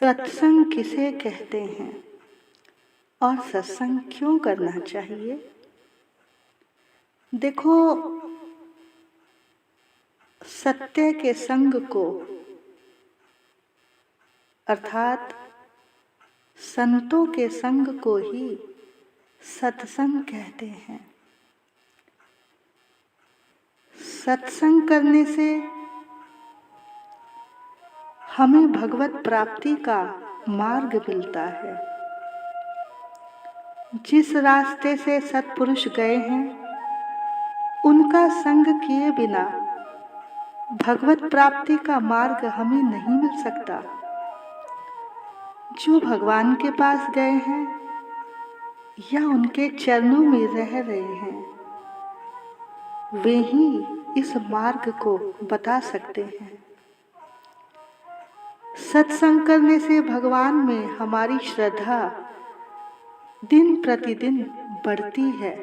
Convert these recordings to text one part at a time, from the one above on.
सत्संग किसे कहते हैं और सत्संग क्यों करना चाहिए? देखो, सत्य के संग को अर्थात संतों के संग को ही सत्संग कहते हैं। सत्संग करने से हमें भगवत प्राप्ति का मार्ग मिलता है। जिस रास्ते से सत्पुरुष गए हैं, उनका संग किए बिना भगवत प्राप्ति का मार्ग हमें नहीं मिल सकता। जो भगवान के पास गए हैं या उनके चरणों में रह रहे हैं, वे ही इस मार्ग को बता सकते हैं। सत्संग करने से भगवान में हमारी श्रद्धा दिन प्रतिदिन बढ़ती है।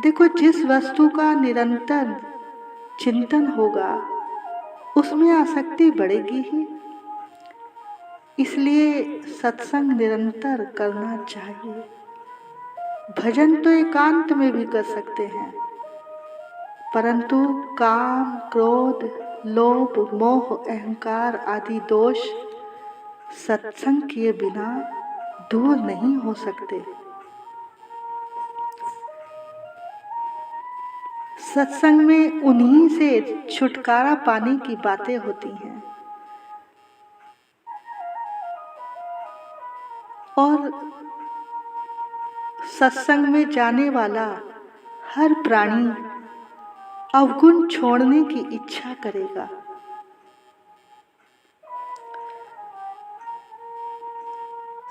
देखो, जिस वस्तु का निरंतर चिंतन होगा उसमें आसक्ति बढ़ेगी ही। इसलिए सत्संग निरंतर करना चाहिए। भजन तो एकांत में भी कर सकते हैं, परंतु काम, क्रोध, लोभ, मोह, अहंकार आदि दोष सत्संग किए बिना दूर नहीं हो सकते। सत्संग में उन्हीं से छुटकारा पाने की बातें होती हैं और सत्संग में जाने वाला हर प्राणी अवगुण छोड़ने की इच्छा करेगा।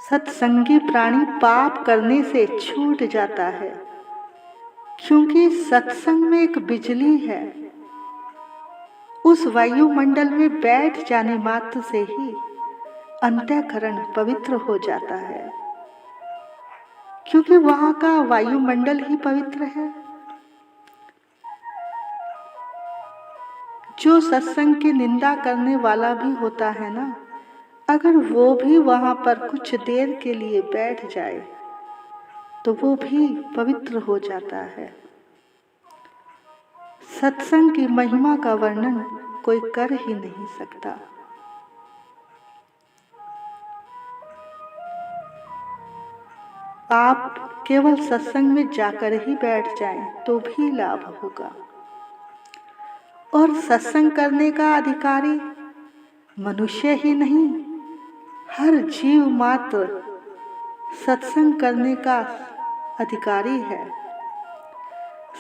सत्संगी प्राणी पाप करने से छूट जाता है, क्योंकि सत्संग में एक बिजली है। उस वायुमंडल में बैठ जाने मात्र से ही अंतःकरण पवित्र हो जाता है, क्योंकि वहां का वायुमंडल ही पवित्र है। जो सत्संग की निंदा करने वाला भी होता है ना, अगर वो भी वहां पर कुछ देर के लिए बैठ जाए तो वो भी पवित्र हो जाता है। सत्संग की महिमा का वर्णन कोई कर ही नहीं सकता। आप केवल सत्संग में जाकर ही बैठ जाएं तो भी लाभ होगा। और सत्संग करने का अधिकारी मनुष्य ही नहीं, हर जीव मात्र सत्संग करने का अधिकारी है।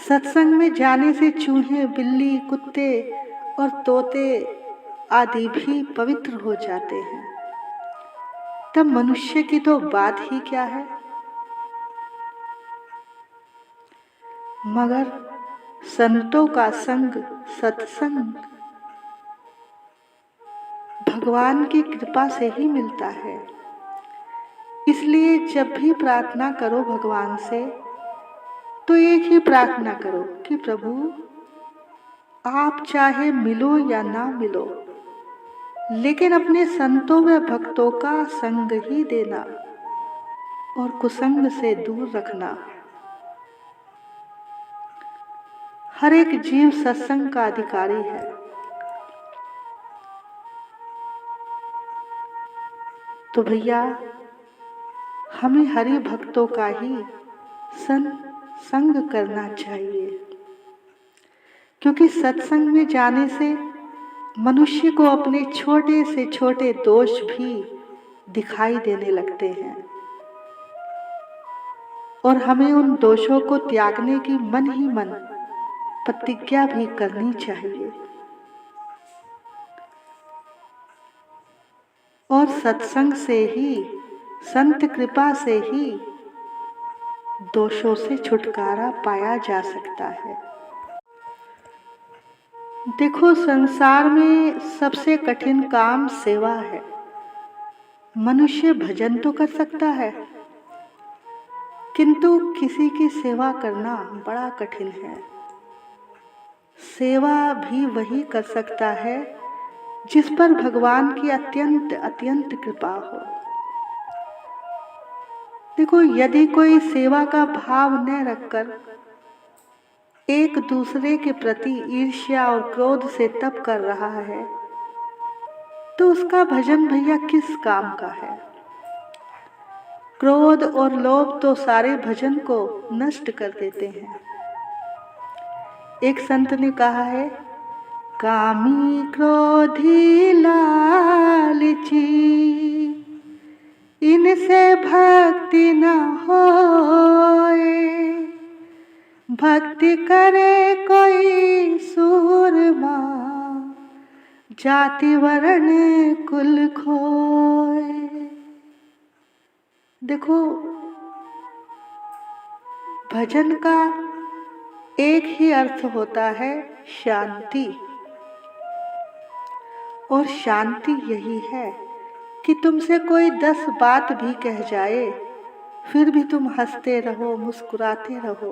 सत्संग में जाने से चूहे, बिल्ली, कुत्ते और तोते आदि भी पवित्र हो जाते हैं। तब मनुष्य की तो बात ही क्या है। मगर संतों का संग, सत्संग भगवान की कृपा से ही मिलता है। इसलिए जब भी प्रार्थना करो भगवान से, तो एक ही प्रार्थना करो कि प्रभु, आप चाहे मिलो या ना मिलो, लेकिन अपने संतों व भक्तों का संग ही देना और कुसंग से दूर रखना। हर एक जीव सत्संग का अधिकारी है। तो भैया, हमें हरि भक्तों का ही संग करना चाहिए, क्योंकि सत्संग में जाने से मनुष्य को अपने छोटे से छोटे दोष भी दिखाई देने लगते हैं और हमें उन दोषों को त्यागने की मन ही मन प्रतिज्ञा भी करनी चाहिए। और सत्संग से ही, संत कृपा से ही दोषों से छुटकारा पाया जा सकता है। देखो, संसार में सबसे कठिन काम सेवा है। मनुष्य भजन तो कर सकता है, किंतु किसी की सेवा करना बड़ा कठिन है। सेवा भी वही कर सकता है जिस पर भगवान की अत्यंत अत्यंत कृपा हो। देखो, यदि कोई सेवा का भाव न रखकर एक दूसरे के प्रति ईर्ष्या और क्रोध से तप कर रहा है, तो उसका भजन भैया किस काम का है। क्रोध और लोभ तो सारे भजन को नष्ट कर देते हैं। एक संत ने कहा है, कामी क्रोधी लालची इनसे भक्ति न होए, भक्ति करे कोई सूरमा जाति वर्ण कुल खोए। देखो, भजन का एक ही अर्थ होता है शांति, और शांति यही है कि तुमसे कोई 10 बात भी कह जाए, फिर भी तुम हंसते रहो, मुस्कुराते रहो,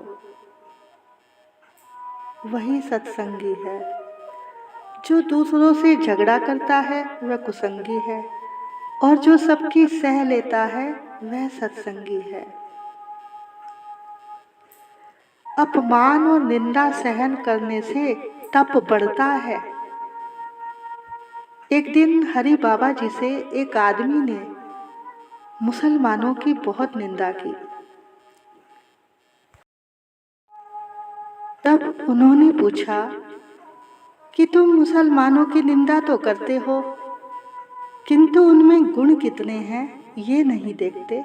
वही सत्संगी है। जो दूसरों से झगड़ा करता है वह कुसंगी है, और जो सबकी सह लेता है वह सत्संगी है। अपमान और निंदा सहन करने से तप बढ़ता है। एक दिन हरि बाबा जी से एक आदमी ने मुसलमानों की बहुत निंदा की। तब उन्होंने पूछा कि तुम मुसलमानों की निंदा तो करते हो, किंतु उनमें गुण कितने हैं ये नहीं देखते।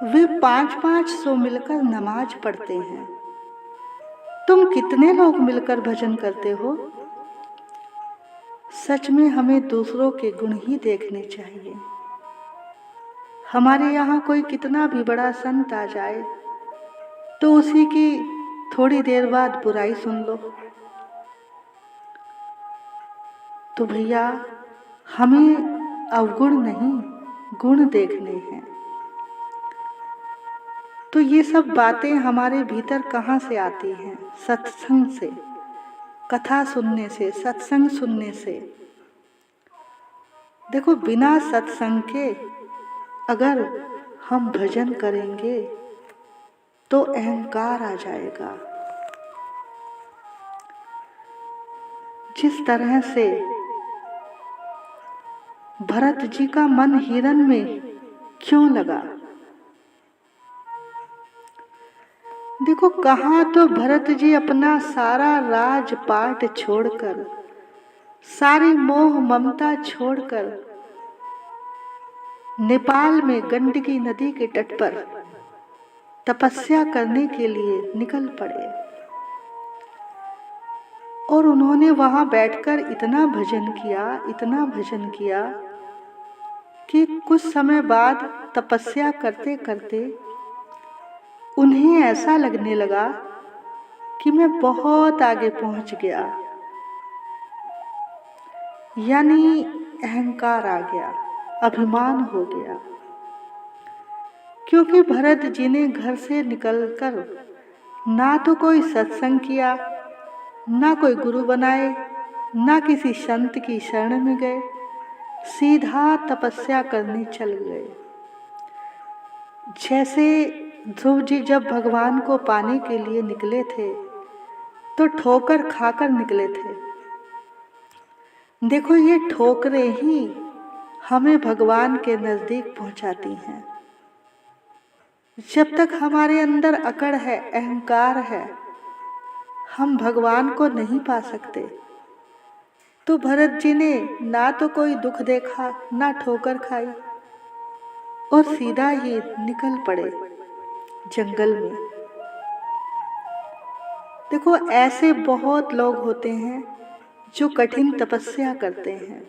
वे 500 मिलकर नमाज पढ़ते हैं, तुम कितने लोग मिलकर भजन करते हो। सच में हमें दूसरों के गुण ही देखने चाहिए। हमारे यहाँ कोई कितना भी बड़ा संत आ जाए तो उसी की थोड़ी देर बाद बुराई सुन लो। तो भैया, हमें अवगुण नहीं गुण देखने हैं। तो ये सब बातें हमारे भीतर कहाँ से आती हैं? सत्संग से, कथा सुनने से, सत्संग सुनने से। देखो, बिना सत्संग के अगर हम भजन करेंगे तो अहंकार आ जाएगा। जिस तरह से भरत जी का मन हिरण में क्यों लगा? देखो, कहाँ तो भरत जी अपना सारा राजपाट छोड़कर, सारी मोह ममता छोड़कर नेपाल में गंडकी नदी के तट पर तपस्या करने के लिए निकल पड़े, और उन्होंने वहां बैठकर इतना भजन किया, इतना भजन किया कि कुछ समय बाद तपस्या करते करते उन्हें ऐसा लगने लगा कि मैं बहुत आगे पहुंच गया। यानी अहंकार आ गया, अभिमान हो गया। क्योंकि भरत जी ने घर से निकलकर ना तो कोई सत्संग किया, ना कोई गुरु बनाए, ना किसी संत की शरण में गए, सीधा तपस्या करने चल गए। जैसे ध्रुव जी जब भगवान को पाने के लिए निकले थे तो ठोकर खाकर निकले थे। देखो, ये ठोकरें ही हमें भगवान के नजदीक पहुंचाती हैं। जब तक हमारे अंदर अकड़ है, अहंकार है, हम भगवान को नहीं पा सकते। तो भरत जी ने ना तो कोई दुख देखा, ना ठोकर खाई, और सीधा ही निकल पड़े जंगल में। देखो, ऐसे बहुत लोग होते हैं जो कठिन तपस्या करते हैं,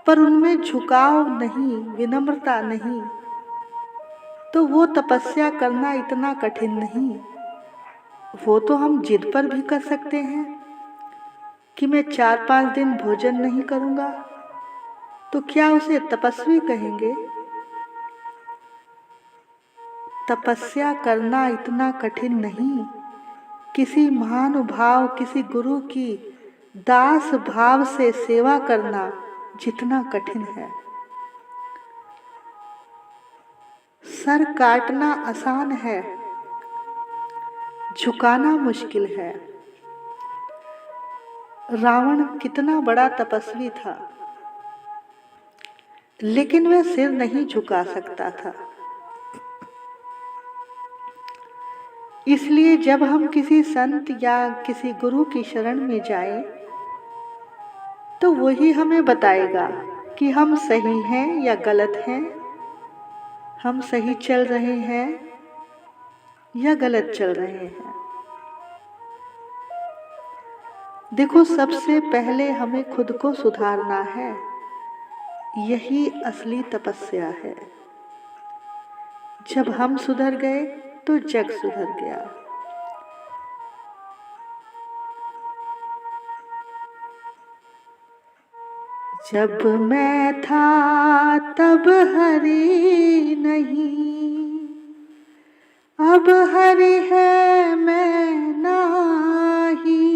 पर उनमें झुकाव नहीं, विनम्रता नहीं, तो वो तपस्या करना इतना कठिन नहीं। वो तो हम जिद पर भी कर सकते हैं कि मैं 4-5 दिन भोजन नहीं करूंगा, तो क्या उसे तपस्वी कहेंगे? तपस्या करना इतना कठिन नहीं। किसी महानुभाव, किसी गुरु की दास भाव से सेवा करना जितना कठिन है, सर काटना आसान है, झुकाना मुश्किल है। रावण कितना बड़ा तपस्वी था, लेकिन वह सिर नहीं झुका सकता था। इसलिए जब हम किसी संत या किसी गुरु की शरण में जाएं, तो वही हमें बताएगा कि हम सही हैं या गलत हैं, हम सही चल रहे हैं या गलत चल रहे हैं। देखो, सबसे पहले हमें खुद को सुधारना है, यही असली तपस्या है। जब हम सुधर गए तो जग सुधर गया। जब मैं था तब हरि नहीं, अब हरि है मैं नाही।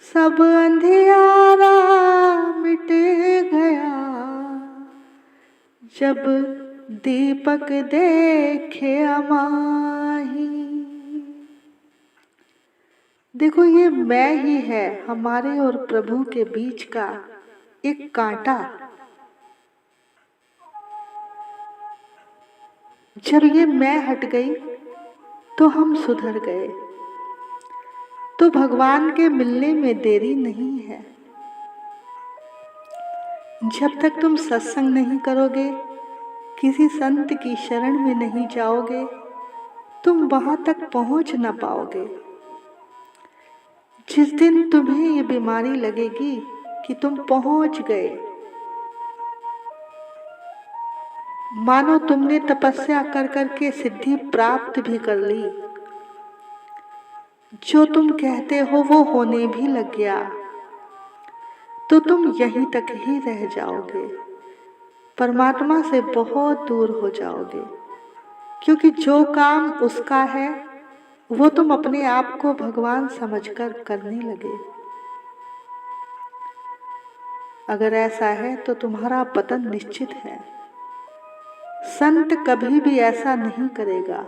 सब अंधियारा मिट गया, जब दीपक देखे अमाही। देखो, ये मैं ही है हमारे और प्रभु के बीच का एक कांटा। जब ये मैं हट गई तो हम सुधर गए। तो भगवान के मिलने में देरी नहीं है। जब तक तुम सत्संग नहीं करोगे, किसी संत की शरण में नहीं जाओगे, तुम वहां तक पहुंच ना पाओगे। जिस दिन तुम्हें ये बीमारी लगेगी कि तुम पहुंच गए, मानो तुमने तपस्या कर करके सिद्धि प्राप्त भी कर ली, जो तुम कहते हो वो होने भी लग गया, तो तुम यहीं तक ही रह जाओगे, परमात्मा से बहुत दूर हो जाओगे। क्योंकि जो काम उसका है वो तुम अपने आप को भगवान समझकर करने लगे। अगर ऐसा है तो तुम्हारा पतन निश्चित है। संत कभी भी ऐसा नहीं करेगा।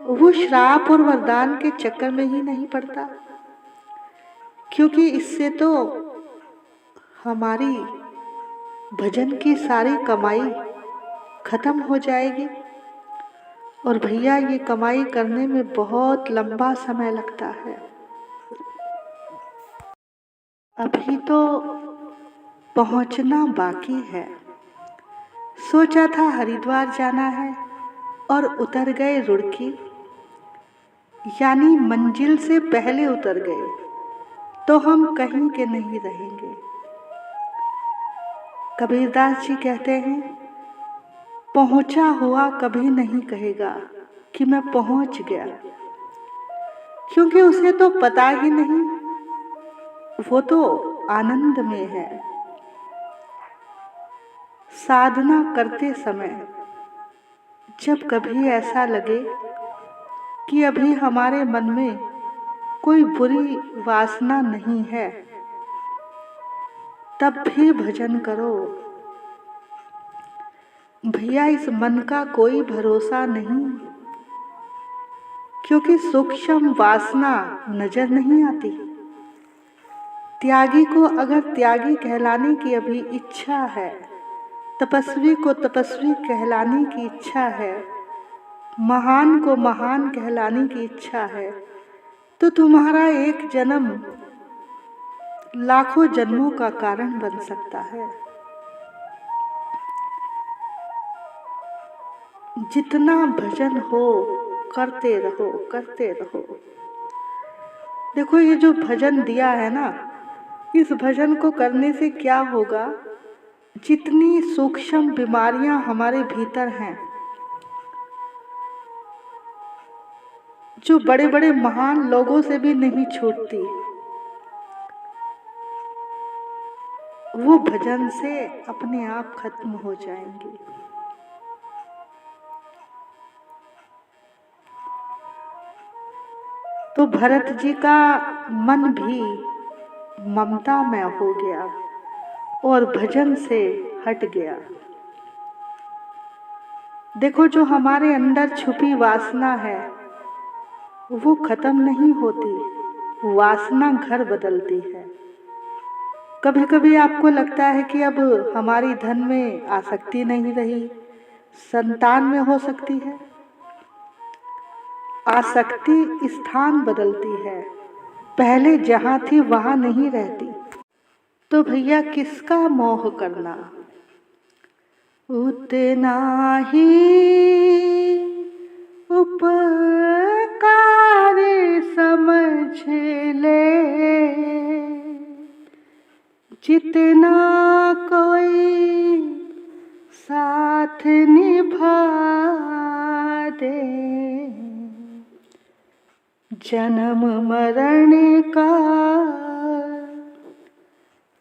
वो श्राप और वरदान के चक्कर में ही नहीं पड़ता, क्योंकि इससे तो हमारी भजन की सारी कमाई खत्म हो जाएगी। और भैया, ये कमाई करने में बहुत लंबा समय लगता है। अभी तो पहुंचना बाकी है। सोचा था हरिद्वार जाना है और उतर गए रुड़की, यानी मंजिल से पहले उतर गए, तो हम कहीं के नहीं रहेंगे। कबीरदास जी कहते हैं, पहुंचा हुआ कभी नहीं कहेगा कि मैं पहुंच गया, क्योंकि उसे तो पता ही नहीं, वो तो आनंद में है। साधना करते समय जब कभी ऐसा लगे कि अभी हमारे मन में कोई बुरी वासना नहीं है, तब भी भजन करो। भैया, इस मन का कोई भरोसा नहीं, क्योंकि सूक्ष्म वासना नजर नहीं आती। त्यागी को अगर त्यागी कहलाने की अभी इच्छा है, तपस्वी को तपस्वी कहलाने की इच्छा है, महान को महान कहलाने की इच्छा है, तो तुम्हारा एक जन्म लाखों जन्मों का कारण बन सकता है। जितना भजन हो करते रहो, करते रहो। देखो, ये जो भजन दिया है ना, इस भजन को करने से क्या होगा, जितनी सूक्ष्म बीमारियां हमारे भीतर हैं, जो बड़े बड़े महान लोगों से भी नहीं छूटती, वो भजन से अपने आप खत्म हो जाएंगी। तो तो भरत जी का मन भी ममता में हो गया और भजन से हट गया। देखो, जो हमारे अंदर छुपी वासना है वो खत्म नहीं होती, वासना घर बदलती है। कभी कभी आपको लगता है कि अब हमारी धन में आसक्ति नहीं रही, संतान में हो सकती है। आसक्ति स्थान बदलती है, पहले जहां थी वहां नहीं रहती। तो भैया किसका मोह करना, उतना ही उपकार समझ ले जितना कोई साथ निभा दे। जन्म मरण का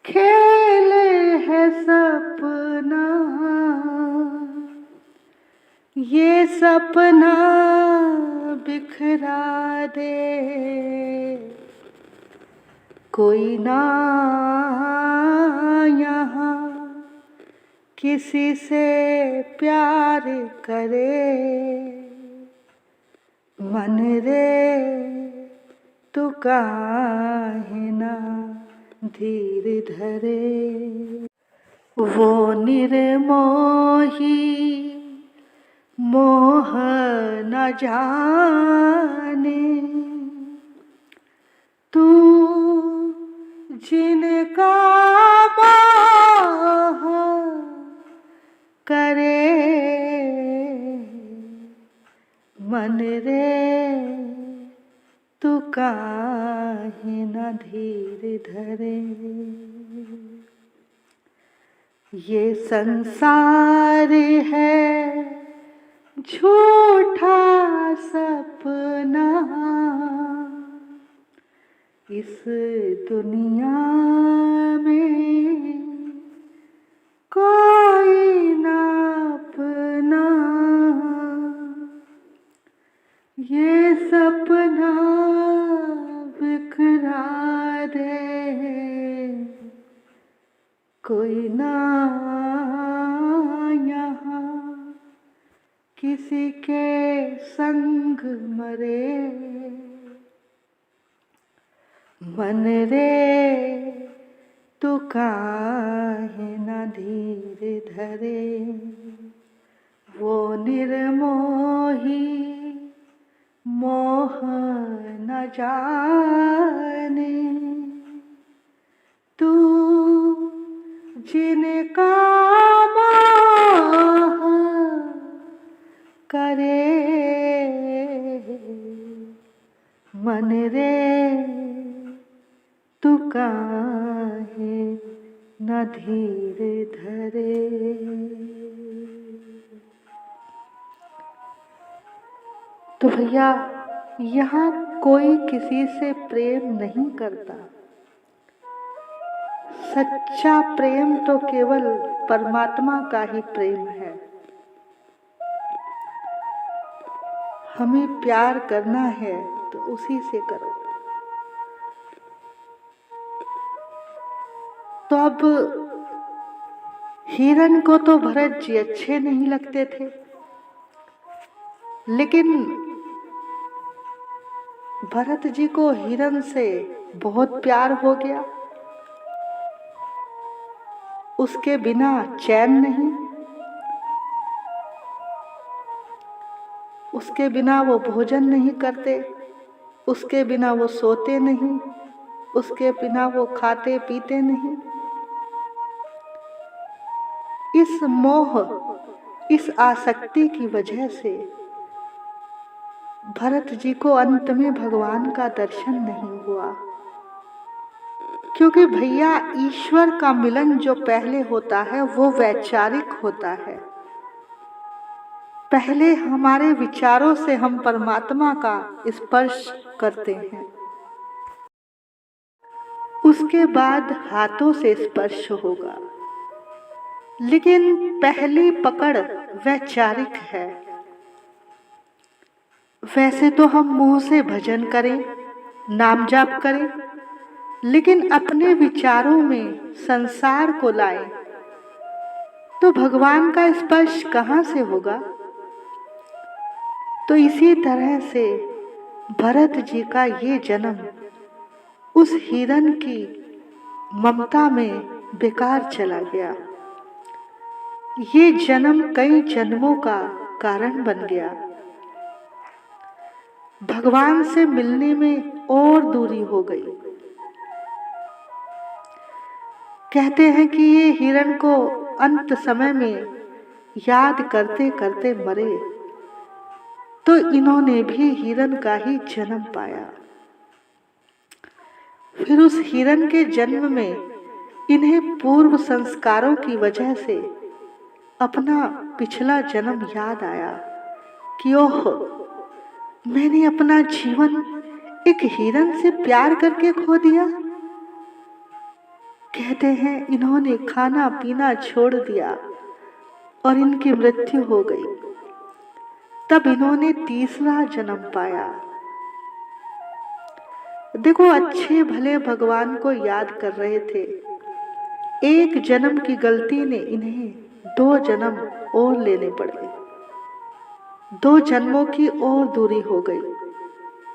खेल है सपना, ये सपना बिखरा दे। कोई ना यहाँ किसी से प्यार करे, मन रे तू काहे ना धीर धरे। वो निर्मोही मोह न जाने, तू जिनका मोह करे, मन रे तू काहे न धीर धरे। ये संसार है झूठा सपना, इस दुनिया में कोई ना अपना, ये सपना बिखरा दे। कोई ना यहाँ किसी के संग मरे, मन रे तू काहे न धीर धरे। वो निर्मोही मोह न जाने, तू जिनका मोह करे, मन रे तू काहे न धीर धरे। तो भैया यहाँ कोई किसी से प्रेम नहीं करता, सच्चा प्रेम तो केवल परमात्मा का ही प्रेम है। हमें प्यार करना है तो उसी से करो। तो अब हिरण को तो भरत जी अच्छे नहीं लगते थे, लेकिन भरत जी को हिरण से बहुत प्यार हो गया। उसके बिना चैन नहीं, उसके बिना वो भोजन नहीं करते, उसके बिना वो सोते नहीं, उसके बिना वो खाते पीते नहीं। इस मोह, इस आसक्ति की वजह से भरत जी को अंत में भगवान का दर्शन नहीं हुआ। क्योंकि भैया ईश्वर का मिलन जो पहले होता है वो वैचारिक होता है। पहले हमारे विचारों से हम परमात्मा का स्पर्श करते हैं, उसके बाद हाथों से स्पर्श होगा, लेकिन पहली पकड़ वैचारिक है। वैसे तो हम मुंह से भजन करें, नाम जाप करें, लेकिन अपने विचारों में संसार को लाए, तो भगवान का स्पर्श कहाँ से होगा? तो इसी तरह से भरत जी का ये जन्म उस हिरण की ममता में बेकार चला गया। ये जन्म कई जन्मों का कारण बन गया। भगवान से मिलने में और दूरी हो गई। कहते हैं कि ये हिरण को अंत समय में याद करते करते मरे, तो इन्होंने भी हिरण का ही जन्म पाया। फिर उस हिरण के जन्म में इन्हें पूर्व संस्कारों की वजह से अपना पिछला जन्म याद आया कि ओह, मैंने अपना जीवन एक हिरण से प्यार करके खो दिया। कहते हैं इन्होंने खाना पीना छोड़ दिया और इनकी मृत्यु हो गई। तब इन्होंने तीसरा जन्म पाया। देखो, अच्छे भले भगवान को याद कर रहे थे। एक जन्म की गलती ने इन्हें 2 जन्म और लेने पड़े। 2 जन्मों की और दूरी हो गई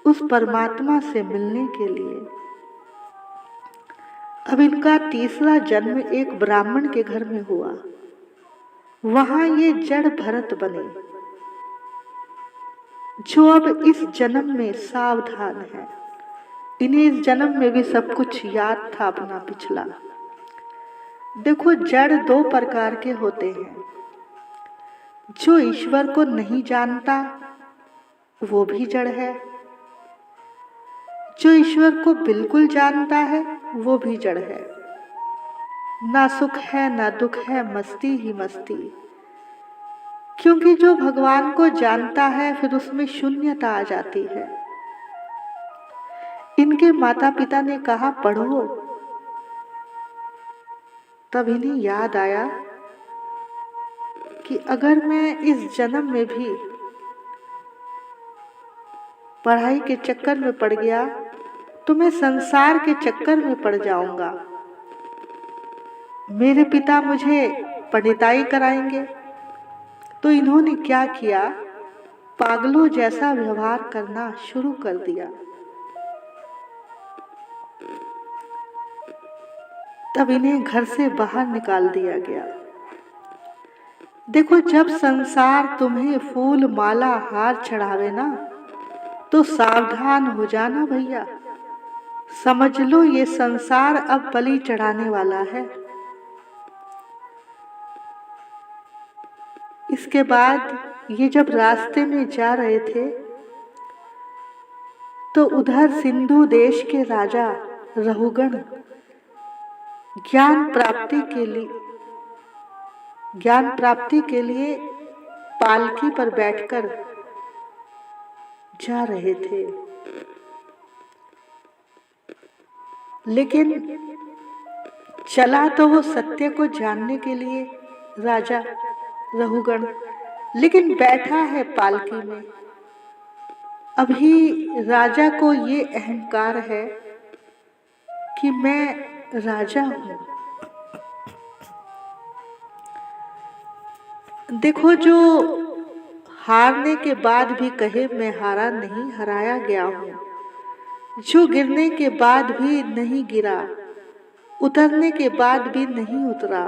उस परमात्मा से मिलने के लिए। अब इनका तीसरा जन्म एक ब्राह्मण के घर में हुआ। वहां ये जड़ भरत बने, जो अब इस जन्म में सावधान है। इन्हें इस जन्म में भी सब कुछ याद था अपना पिछला। देखो, जड़ 2 प्रकार के होते हैं। जो ईश्वर को नहीं जानता वो भी जड़ है, जो ईश्वर को बिल्कुल जानता है वो भी जड़ है। ना सुख है ना दुख है, मस्ती ही मस्ती। क्योंकि जो भगवान को जानता है फिर उसमें शून्यता आ जाती है। इनके माता पिता ने कहा पढ़ो, तब इन्हें याद आया कि अगर मैं इस जन्म में भी पढ़ाई के चक्कर में पड़ गया तो मैं संसार के चक्कर में पड़ जाऊंगा। मेरे पिता मुझे पंडिताई कराएंगे। तो इन्होंने क्या किया, पागलों जैसा व्यवहार करना शुरू कर दिया। तब इन्हें घर से बाहर निकाल दिया गया। देखो, जब संसार तुम्हें फूल माला हार चढ़ावे ना, तो सावधान हो जाना भैया। समझ लो ये संसार अब बलि चढ़ाने वाला है। इसके बाद ये जब रास्ते में जा रहे थे तो उधर सिंधु देश के राजा रहुगण ज्ञान प्राप्ति के लिए पालकी पर बैठकर जा रहे थे। लेकिन चला तो वो सत्य को जानने के लिए राजा रहुगण, लेकिन बैठा है पालकी में। अभी राजा को ये अहंकार है कि मैं राजा हूं। देखो, जो हारने के बाद भी कहे मैं हारा नहीं, हराया गया हूं, जो गिरने के बाद भी नहीं गिरा, उतरने के बाद भी नहीं उतरा,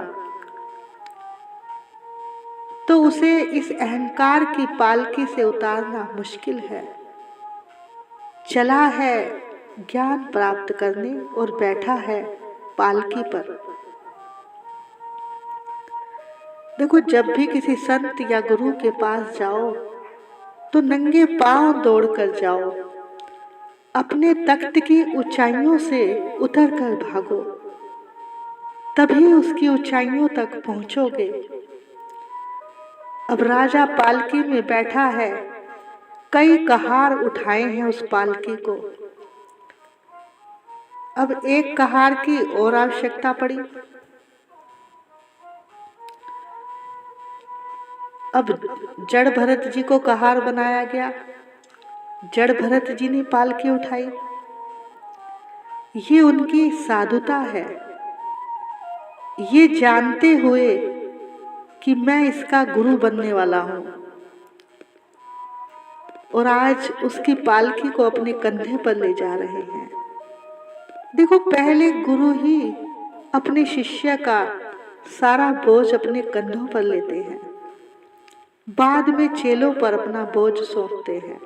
तो उसे इस अहंकार की पालकी से उतारना मुश्किल है। चला है ज्ञान प्राप्त करने और बैठा है पालकी पर। देखो, जब भी किसी संत या गुरु के पास जाओ तो नंगे पांव दौड़कर जाओ। अपने तख्त की ऊंचाइयों से उतरकर भागो, तभी उसकी ऊंचाइयों तक पहुंचोगे। अब राजा पालकी में बैठा है, कई कहार उठाए हैं उस पालकी को। अब एक कहार की और आवश्यकता पड़ी। अब जड़ भरत जी को कहार बनाया गया। जड़ भरत जी ने पालकी उठाई। ये उनकी साधुता है, ये जानते हुए कि मैं इसका गुरु बनने वाला हूँ, और आज उसकी पालकी को अपने कंधे पर ले जा रहे हैं। देखो, पहले गुरु ही अपने शिष्य का सारा बोझ अपने कंधों पर लेते हैं, बाद में चेलों पर अपना बोझ सौंपते हैं।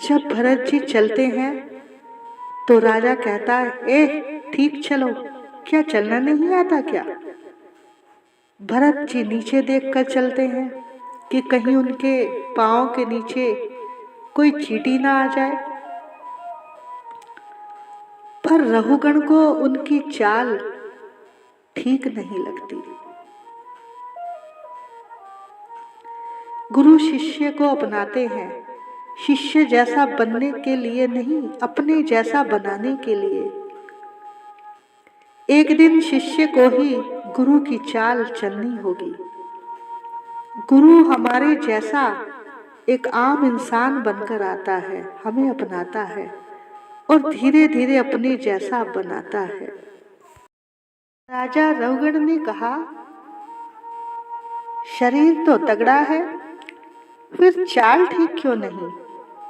जब भरत जी चलते हैं तो राजा कहता है, ठीक चलो, क्या चलना नहीं आता क्या? भरत जी नीचे देखकर चलते हैं कि कहीं उनके पांव के नीचे कोई चींटी ना आ जाए, पर रघुगण को उनकी चाल ठीक नहीं लगती। गुरु शिष्य को अपनाते हैं, शिष्य जैसा बनने के लिए नहीं, अपने जैसा बनाने के लिए। एक दिन शिष्य को ही गुरु की चाल चलनी होगी। गुरु हमारे जैसा एक आम इंसान बनकर आता है, हमें अपनाता है और धीरे धीरे अपने जैसा बनाता है। राजा रघुगण ने कहा, शरीर तो तगड़ा है, फिर चाल ठीक क्यों नहीं?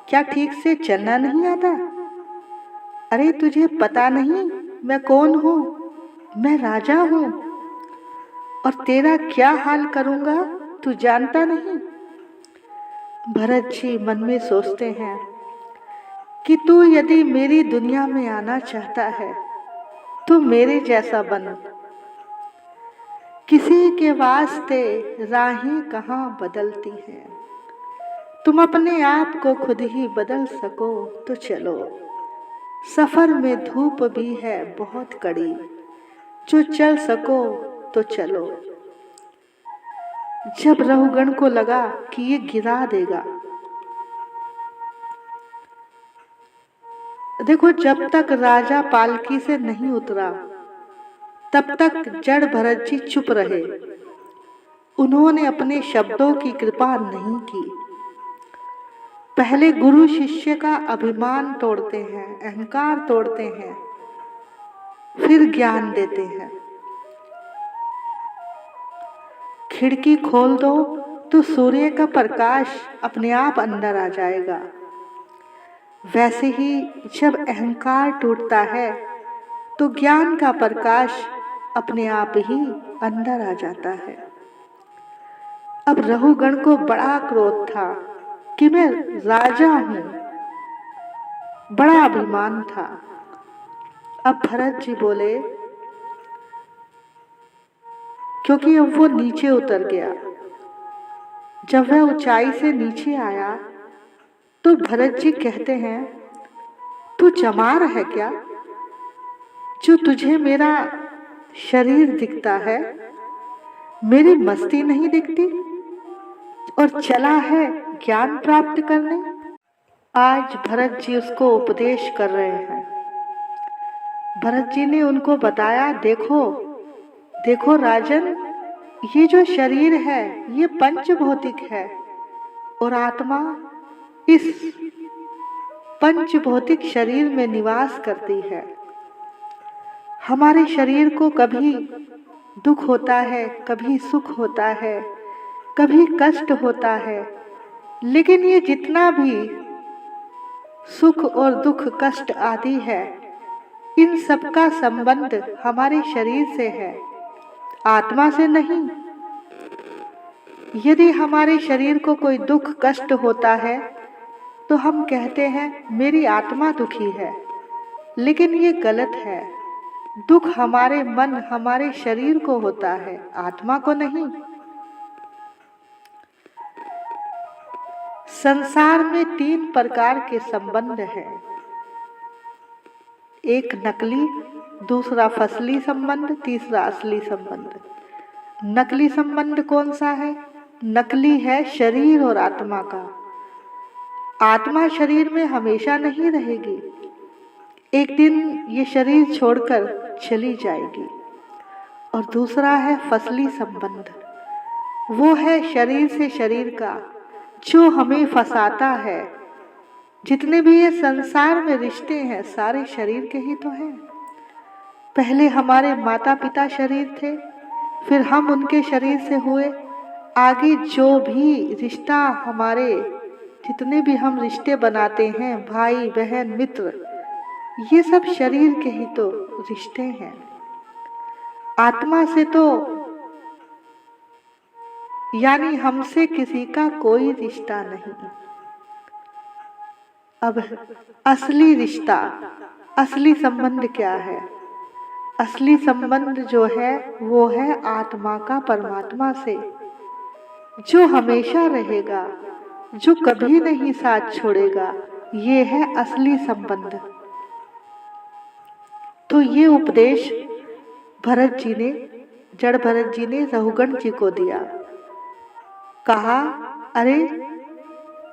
क्या ठीक से चलना नहीं आता? अरे तुझे पता नहीं मैं कौन हूँ? मैं राजा हूँ, और तेरा क्या हाल करूँगा तू जानता नहीं? भरत जी मन में सोचते हैं कि तू यदि मेरी दुनिया में आना चाहता है तो मेरे जैसा बन। किसी के वास्ते राहें कहाँ बदलती हैं, तुम अपने आप को खुद ही बदल सको तो चलो। सफर में धूप भी है बहुत कड़ी, जो चल सको तो चलो। जब रघुगण को लगा कि ये गिरा देगा, देखो, जब तक राजा पालकी से नहीं उतरा तब तक जड़ भरत जी चुप रहे। उन्होंने अपने शब्दों की कृपा नहीं की। पहले गुरु शिष्य का अभिमान तोड़ते हैं, अहंकार तोड़ते हैं, फिर ज्ञान देते हैं। खिड़की खोल दो तो सूर्य का प्रकाश अपने आप अंदर आ जाएगा। वैसे ही जब अहंकार टूटता है तो ज्ञान का प्रकाश अपने आप ही अंदर आ जाता है। अब रघुगण को बड़ा क्रोध था कि मैं राजा हूं, बड़ा अभिमान था। अब भरत जी बोले, क्योंकि अब वो नीचे उतर गया। जब वह ऊंचाई से नीचे आया तो भरत जी कहते हैं, तू चमार है क्या, जो तुझे मेरा शरीर दिखता है, मेरी मस्ती नहीं दिखती, और चला है ज्ञान प्राप्त करने। आज भरत जी उसको उपदेश कर रहे हैं। भरत जी ने उनको बताया, देखो देखो राजन, ये जो शरीर है ये पंच भौतिक है, और आत्मा इस पंच भौतिक शरीर में निवास करती है। हमारे शरीर को कभी दुख होता है, कभी सुख होता है, कभी कष्ट होता है, लेकिन ये जितना भी सुख और दुख, कष्ट आदि है, इन सब का संबंध हमारे शरीर से है, आत्मा से नहीं। यदि हमारे शरीर को कोई दुख कष्ट होता है तो हम कहते हैं मेरी आत्मा दुखी है, लेकिन ये गलत है। दुख हमारे मन, हमारे शरीर को होता है, आत्मा को नहीं। संसार में 3 प्रकार के संबंध हैं। एक नकली, दूसरा फसली संबंध, तीसरा असली संबंध। नकली संबंध कौन सा है? नकली है शरीर और आत्मा का। आत्मा शरीर में हमेशा नहीं रहेगी, एक दिन ये शरीर छोड़कर चली जाएगी। और दूसरा है फसली संबंध, वो है शरीर से शरीर का, जो हमें फंसाता है, जितने भी ये संसार में रिश्ते हैं सारे शरीर के ही तो हैं। पहले हमारे माता पिता शरीर थे, फिर हम उनके शरीर से हुए। आगे जो भी रिश्ता हमारे, जितने भी हम रिश्ते बनाते हैं, भाई बहन मित्र, ये सब शरीर के ही तो रिश्ते हैं। आत्मा से तो यानी हमसे किसी का कोई रिश्ता नहीं। अब असली रिश्ता, असली संबंध क्या है? असली संबंध जो है वो है आत्मा का परमात्मा से, जो हमेशा रहेगा, जो कभी नहीं साथ छोड़ेगा। ये है असली संबंध। तो ये उपदेश भरत जी ने, जड़ भरत जी ने रघुगण जी को दिया। कहा, अरे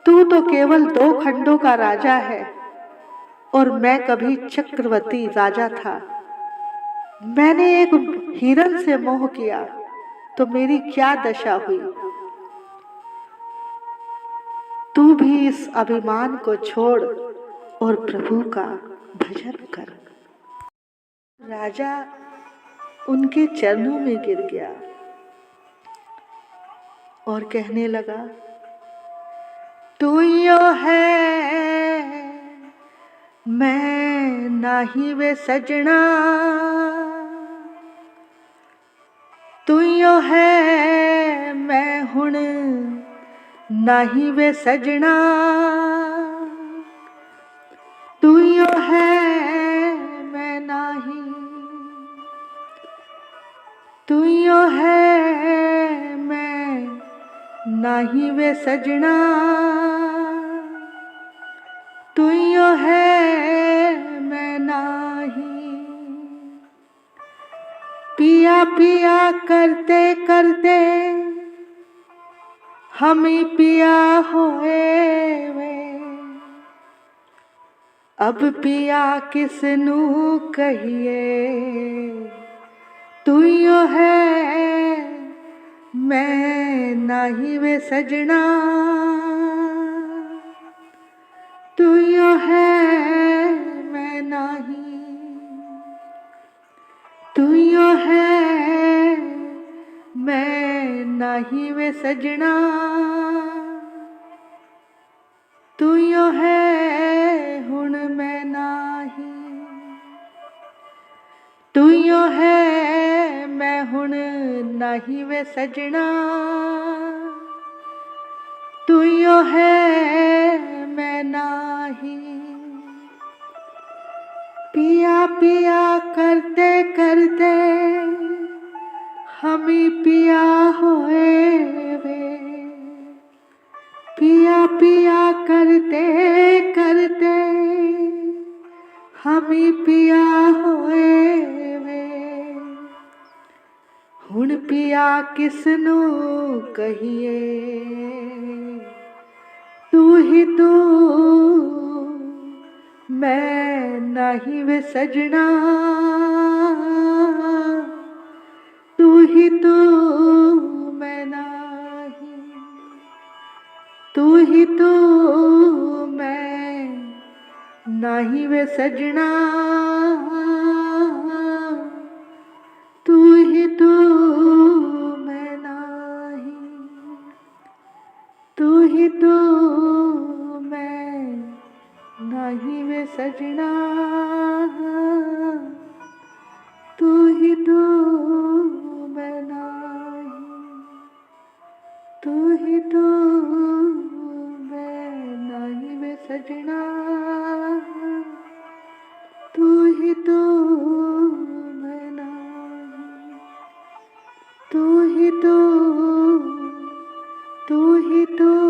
तू तो केवल 2 खंडों का राजा है और मैं कभी चक्रवर्ती राजा था। मैंने एक हिरण से मोह किया तो मेरी क्या दशा हुई। तू भी इस अभिमान को छोड़ और प्रभु का भजन कर। राजा उनके चरणों में गिर गया और कहने लगा, तू यो है मैं नाही वे सजना, तू यो है मैं हुण नाही वे सजना, तू यो है मैं नाही, तू यो है मैं नाही वे सजना, तू यो है मैं नाही। पिया पिया करते करते हम ही पिया होए वे, अब पिया किसनू कहिए, तू यो है मैं नाही वे सजना, तू यो है मैं नाही, तू यो है मैं नाही वे सजना, तू यो है हुण मैं नाही, तू यो है मैं हुण नाही वे सजना, तू यो है मैं नाही। पिया पिया करते करते हम ही पिया होए वे, पिया पिया करते करते हम ही पिया होए वे, हुण पिया किसनू कहिए, तू ही तू मैं नाही वे सजना, तू ही तू मैं नाही, तू ही तू मैं नाही वे सजना, तू ही तू मैं नाही, तू ही तू मैं नाही वे सजना, तू ही तू मैं नाही, तू ही तू मैं नाही वे सजना, तू ही तू मैं नाही, तू ही तू, तू ही तू